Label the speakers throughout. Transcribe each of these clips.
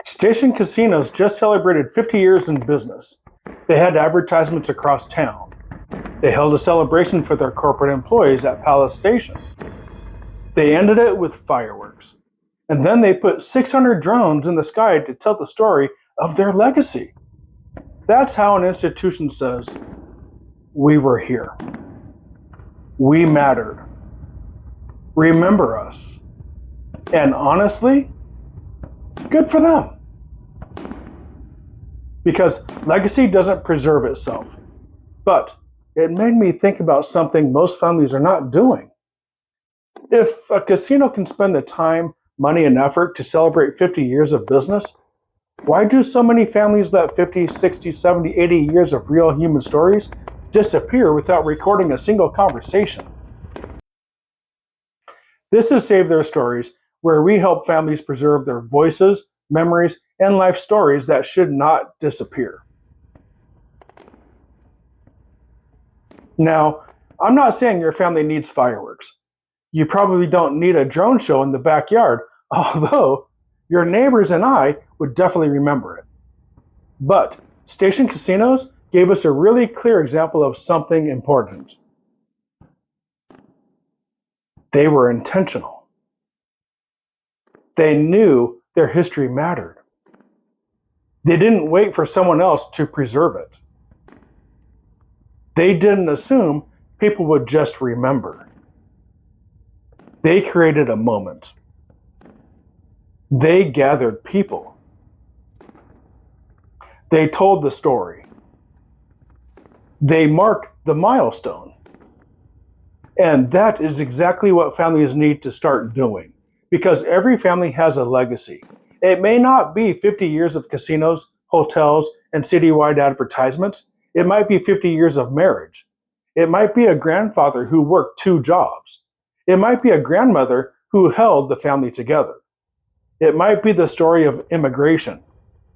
Speaker 1: Station Casinos just celebrated 50 years in business. They had advertisements across town. They held a celebration for their corporate employees at Palace Station. They ended it with fireworks. And then they put 600 drones in the sky to tell the story of their legacy. That's how an institution says, we were here. We mattered. Remember us. And honestly, good for them. Because legacy doesn't preserve itself. But it made me think about something most families are not doing. If a casino can spend the time, money, and effort to celebrate 50 years of business, why do so many families let 50, 60, 70, 80 years of real human stories disappear without recording a single conversation? This is Save Their Stories, where we help families preserve their voices, memories, and life stories that should not disappear. Now, I'm not saying your family needs fireworks. You probably don't need a drone show in the backyard, although your neighbors and I would definitely remember it. But Station Casinos gave us a really clear example of something important. They were intentional. They knew their history mattered. They didn't wait for someone else to preserve it. They didn't assume people would just remember. They created a moment. They gathered people. They told the story. They marked the milestone. And that is exactly what families need to start doing, because every family has a legacy. It may not be 50 years of casinos, hotels, and citywide advertisements. It might be 50 years of marriage. It might be a grandfather who worked 2 jobs. It might be a grandmother who held the family together. It might be the story of immigration,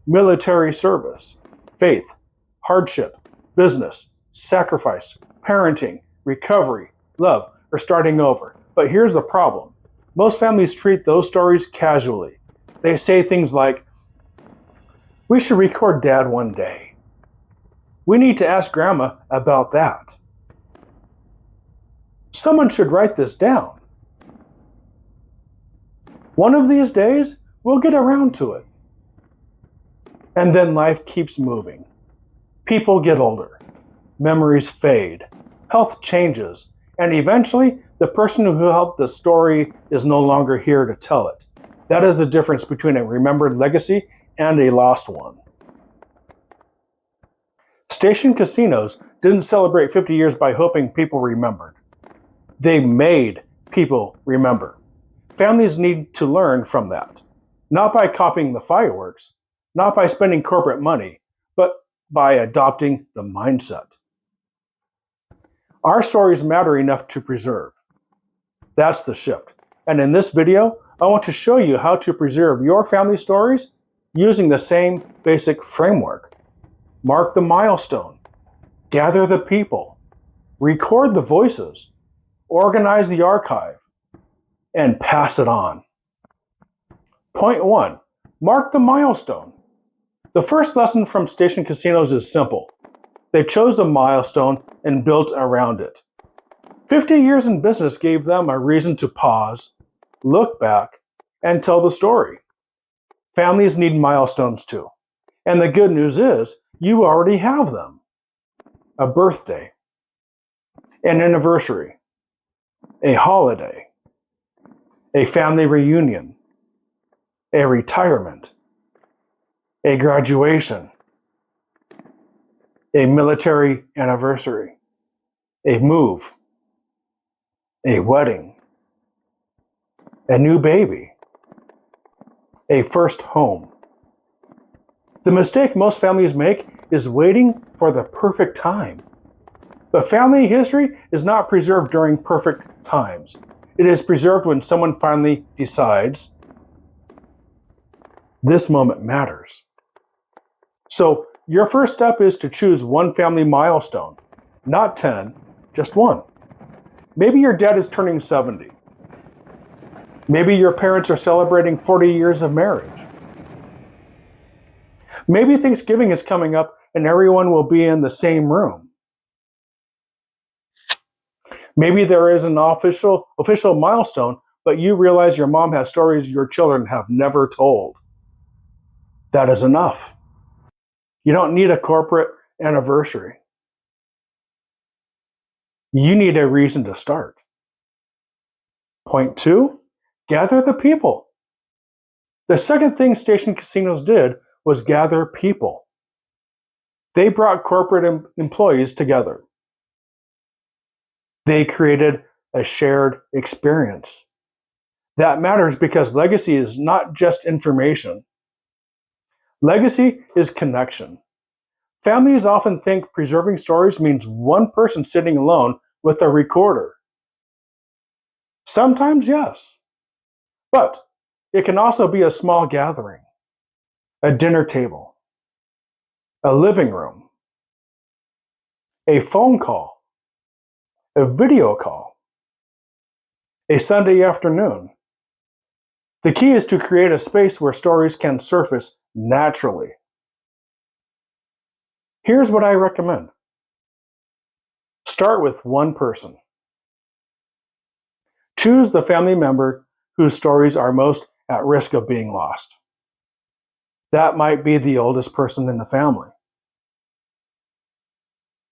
Speaker 1: military service, faith, hardship, business, sacrifice, parenting, recovery, love, or starting over. But here's the problem. Most families treat those stories casually. They say things like, we should record Dad one day. We need to ask Grandma about that. Someone should write this down. One of these days, we'll get around to it. And then life keeps moving. People get older. Memories fade. Health changes. And eventually, the person who held the story is no longer here to tell it. That is the difference between a remembered legacy and a lost one. Station Casinos didn't celebrate 50 years by hoping people remembered. They made people remember. Families need to learn from that. Not by copying the fireworks, not by spending corporate money, but by adopting the mindset. Our stories matter enough to preserve. That's the shift. And in this video, I want to show you how to preserve your family stories using the same basic framework. Mark the milestone. Gather the people. Record the voices. Organize the archive. And pass it on. Point 1. Mark the milestone. The first lesson from Station Casinos is simple. They chose a milestone and built around it. 50 years in business gave them a reason to pause, look back, and tell the story. Families need milestones too. And the good news is, you already have them. A birthday, an anniversary, a holiday, a family reunion, a retirement, a graduation, a military anniversary, a move, a wedding, a new baby, a first home. The mistake most families make is waiting for the perfect time. But family history is not preserved during perfect times. It is preserved when someone finally decides, this moment matters. So your first step is to choose one family milestone, not 10, just one. Maybe your dad is turning 70. Maybe your parents are celebrating 40 years of marriage. Maybe Thanksgiving is coming up and everyone will be in the same room. Maybe there is an official milestone, but you realize your mom has stories your children have never told. That is enough. You don't need a corporate anniversary. You need a reason to start. Point 2, gather the people. The second thing station casinos did was gather people. They brought corporate employees together. They created a shared experience. That matters because legacy is not just information. Legacy is connection. Families often think preserving stories means one person sitting alone with a recorder. Sometimes, yes. But it can also be a small gathering, a dinner table, a living room, a phone call, a video call, a Sunday afternoon. The key is to create a space where stories can surface naturally. Here's what I recommend. Start with one person. Choose the family member whose stories are most at risk of being lost. That might be the oldest person in the family.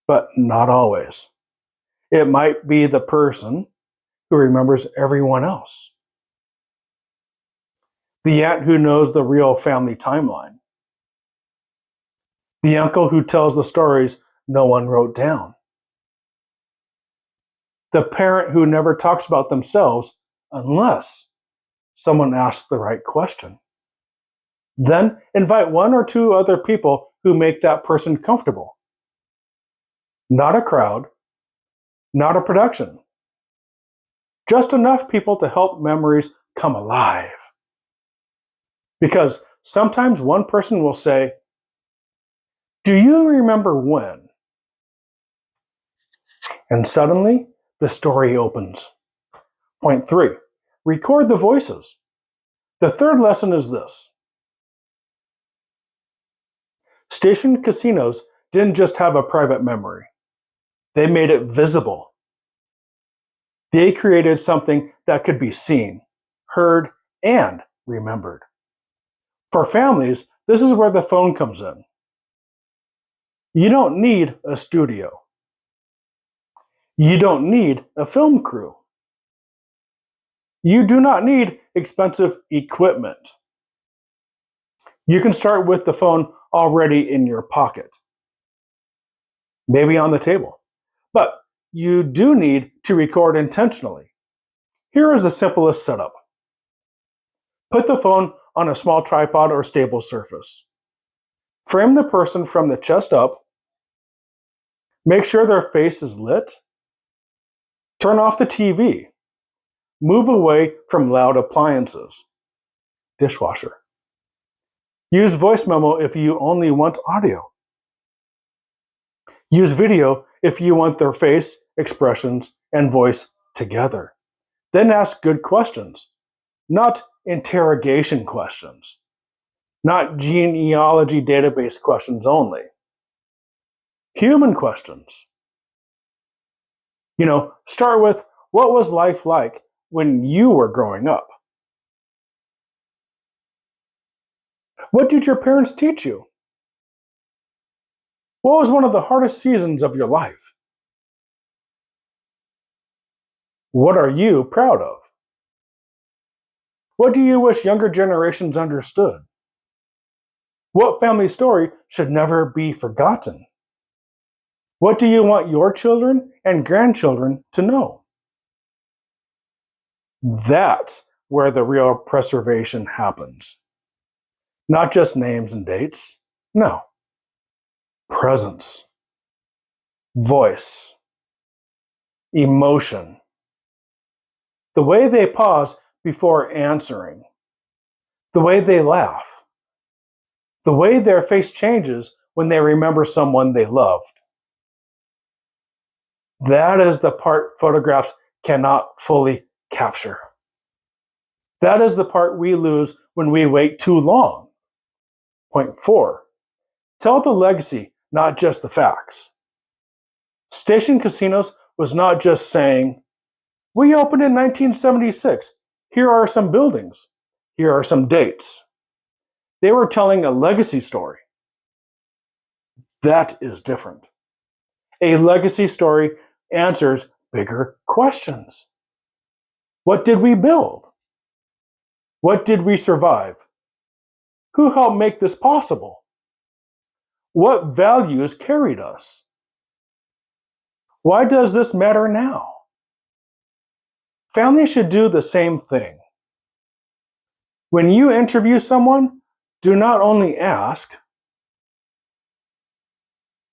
Speaker 1: But not always. It might be the person who remembers everyone else. The aunt who knows the real family timeline. The uncle who tells the stories no one wrote down. The parent who never talks about themselves unless someone asks the right question. Then invite 1 or 2 other people who make that person comfortable. Not a crowd, not a production. Just enough people to help memories come alive. Because sometimes one person will say, "Do you remember when?" And suddenly, the story opens. Point 3, record the voices. The third lesson is this. Station casinos didn't just have a private memory. They made it visible. They created something that could be seen, heard, and remembered. For families, this is where the phone comes in. You don't need a studio. You don't need a film crew. You do not need expensive equipment. You can start with the phone already in your pocket, maybe on the table. But you do need to record intentionally. Here is the simplest setup. Put the phone on a small tripod or stable surface. Frame the person from the chest up. Make sure their face is lit. Turn off the TV. Move away from loud appliances. Dishwasher. Use voice memo if you only want audio. Use video if you want their face, expressions, and voice together. Then ask good questions, not interrogation questions, not genealogy database questions only. Human questions. Start with, what was life like when you were growing up? What did your parents teach you? What was one of the hardest seasons of your life? What are you proud of? What do you wish younger generations understood? What family story should never be forgotten? What do you want your children and grandchildren to know? That's where the real preservation happens. Not just names and dates. No. Presence. Voice. Emotion. The way they pause before answering. The way they laugh. The way their face changes when they remember someone they loved. That is the part photographs cannot fully capture. That is the part we lose when we wait too long. Point 4, Tell the legacy, not just the facts. Station Casinos was not just saying, "We opened in 1976. Here are some buildings. Here are some dates." They were telling a legacy story. That is different. A legacy story answers bigger questions. What did we build? What did we survive? Who helped make this possible? What values carried us? Why does this matter now? Families should do the same thing. When you interview someone, do not only ask,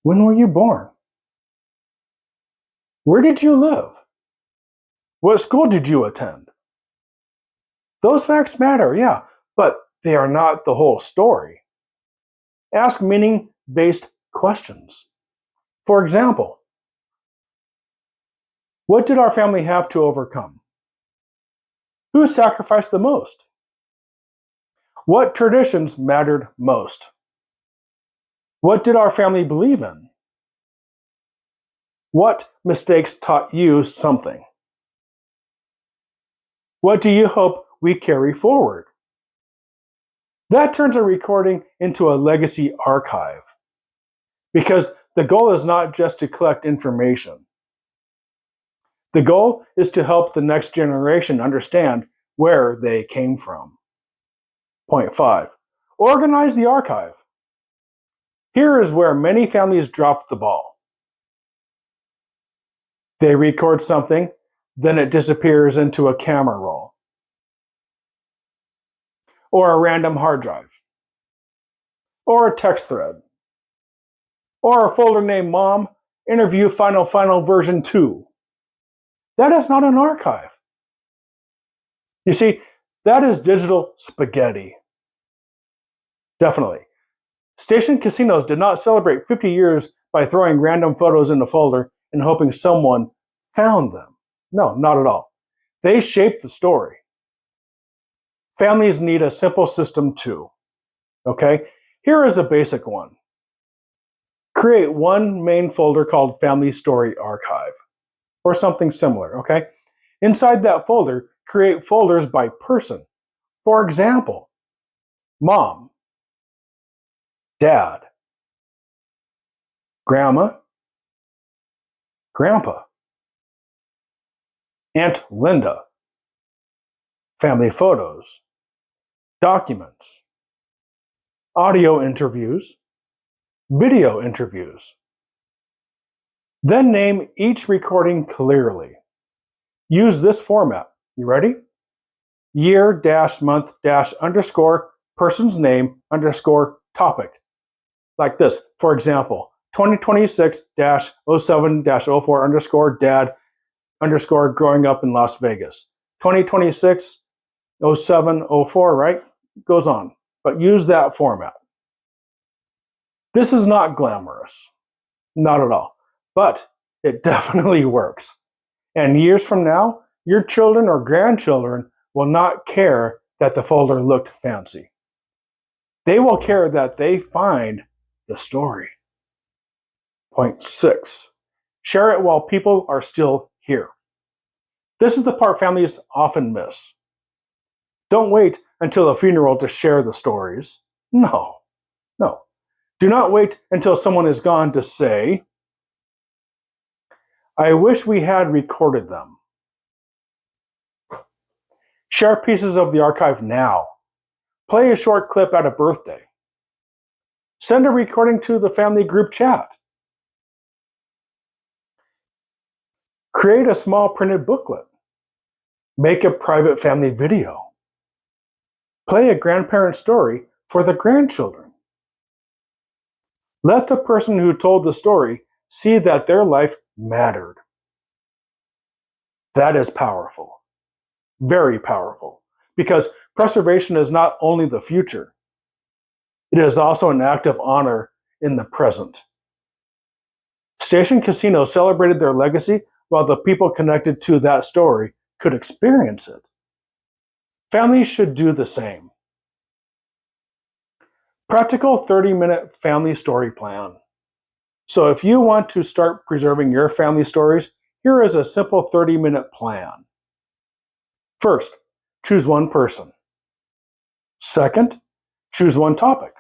Speaker 1: "When were you born? Where did you live? What school did you attend?" Those facts matter, yeah, but they are not the whole story. Ask meaning-based questions. For example, what did our family have to overcome? Who sacrificed the most? What traditions mattered most? What did our family believe in? What mistakes taught you something? What do you hope we carry forward? That turns a recording into a legacy archive. Because the goal is not just to collect information. The goal is to help the next generation understand where they came from. Point 5. Organize the archive. Here is where many families drop the ball. They record something, then it disappears into a camera roll. Or a random hard drive. Or a text thread. Or a folder named Mom, Interview Final version 2. That is not an archive. You see, that is digital spaghetti. Definitely. Station Casinos did not celebrate 50 years by throwing random photos in the folder and hoping someone found them. No, not at all. They shaped the story. Families need a simple system too. Okay? Here is a basic one. Create one main folder called Family Story Archive, or something similar, okay? Inside that folder, create folders by person. For example, Mom, Dad, Grandma, Grandpa, Aunt Linda, family photos, documents, audio interviews, video interviews. Then name each recording clearly. Use this format. You ready? year-month-underscore person's name underscore topic. Like this. For example, 2026-07-04 underscore dad underscore growing up in Las Vegas. 2026-07-04, right? Goes on. But use that format. This is not glamorous. Not at all. But it definitely works. And years from now, your children or grandchildren will not care that the folder looked fancy. They will care that they find the story. Point 6. Share it while people are still here. This is the part families often miss. Don't wait until a funeral to share the stories. No. Do not wait until someone is gone to say, "I wish we had recorded them." Share pieces of the archive now. Play a short clip at a birthday. Send a recording to the family group chat. Create a small printed booklet. Make a private family video. Play a grandparent story for the grandchildren. Let the person who told the story see that their life mattered. That is powerful. Very powerful. Because preservation is not only the future, it is also an act of honor in the present. Station Casino celebrated their legacy while the people connected to that story could experience it. Families should do the same. Practical 30-minute family story plan. So if you want to start preserving your family stories, here is a simple 30-minute plan. First, choose one person. Second, choose one topic.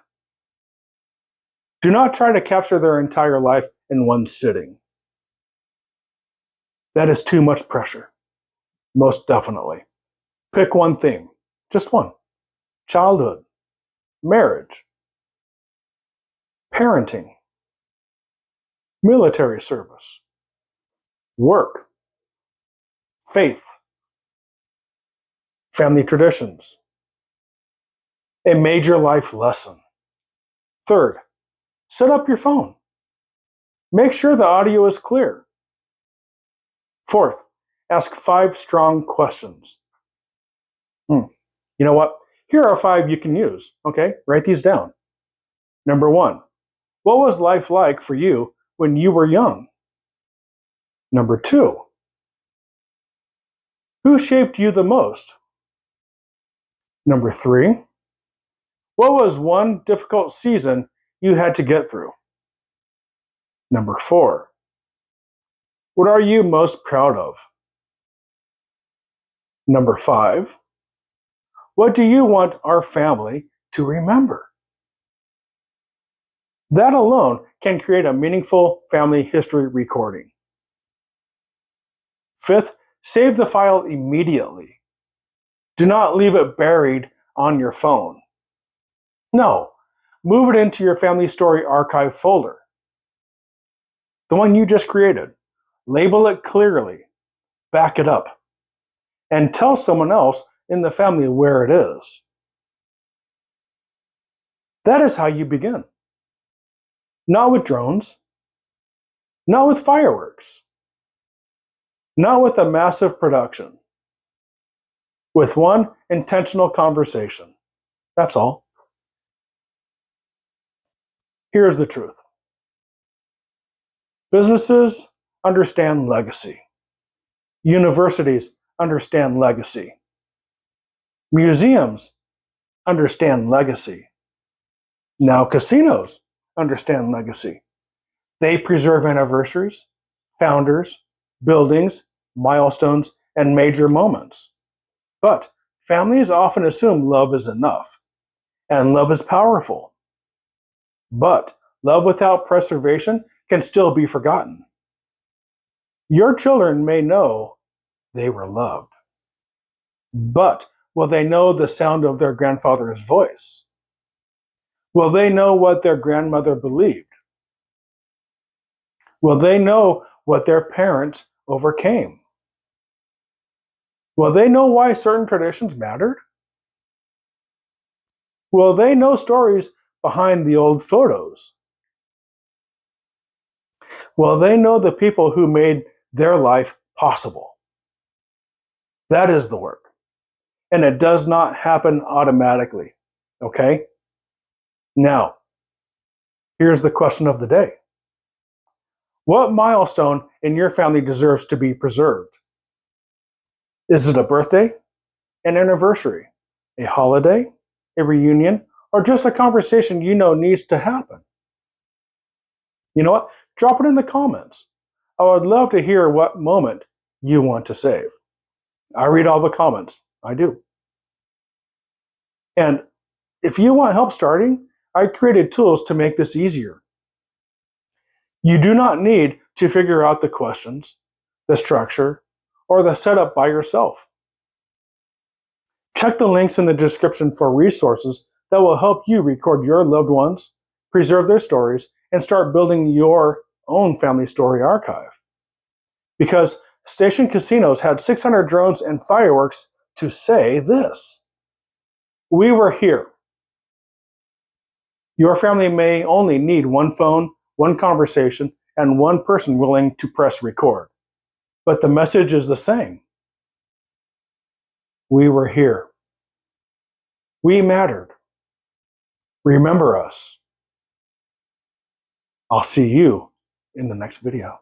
Speaker 1: Do not try to capture their entire life in one sitting. That is too much pressure. Most definitely. Pick one theme, just one. Childhood, marriage, parenting, military service, work, faith, family traditions, a major life lesson. Third, set up your phone. Make sure the audio is clear. Fourth, ask 5 strong questions. You know what? Here are 5 you can use. Okay, write these down. Number 1, what was life like for you when you were young? Number 2, who shaped you the most? Number 3, what was one difficult season you had to get through? Number 4, what are you most proud of? Number 5, what do you want our family to remember? That alone can create a meaningful family history recording. Fifth, save the file immediately. Do not leave it buried on your phone. No, move it into your family story archive folder. The one you just created. Label it clearly, back it up, and tell someone else in the family where it is. That is how you begin. Not with drones, not with fireworks, not with a massive production, with one intentional conversation. That's all. Here's the truth. Businesses understand legacy. Universities understand legacy. Museums understand legacy. Now casinos understand legacy. They preserve anniversaries, founders, buildings, milestones, and major moments. But families often assume love is enough, and love is powerful. But love without preservation can still be forgotten. Your children may know they were loved, but will they know the sound of their grandfather's voice? Will they know what their grandmother believed? Will they know what their parents overcame? Will they know why certain traditions mattered? Will they know stories behind the old photos? Will they know the people who made their life possible? That is the work. And it does not happen automatically. Okay? Now, here's the question of the day. What milestone in your family deserves to be preserved? Is it a birthday, an anniversary, a holiday, a reunion, or just a conversation you know needs to happen? You know what? Drop it in the comments. I would love to hear what moment you want to save. I read all the comments. I do. And if you want help starting, I created tools to make this easier. You do not need to figure out the questions, the structure, or the setup by yourself. Check the links in the description for resources that will help you record your loved ones, preserve their stories, and start building your own family story archive. Because Station Casinos had 600 drones and fireworks to say this: we were here. Your family may only need one phone, one conversation, and one person willing to press record. But the message is the same. We were here. We mattered. Remember us. I'll see you in the next video.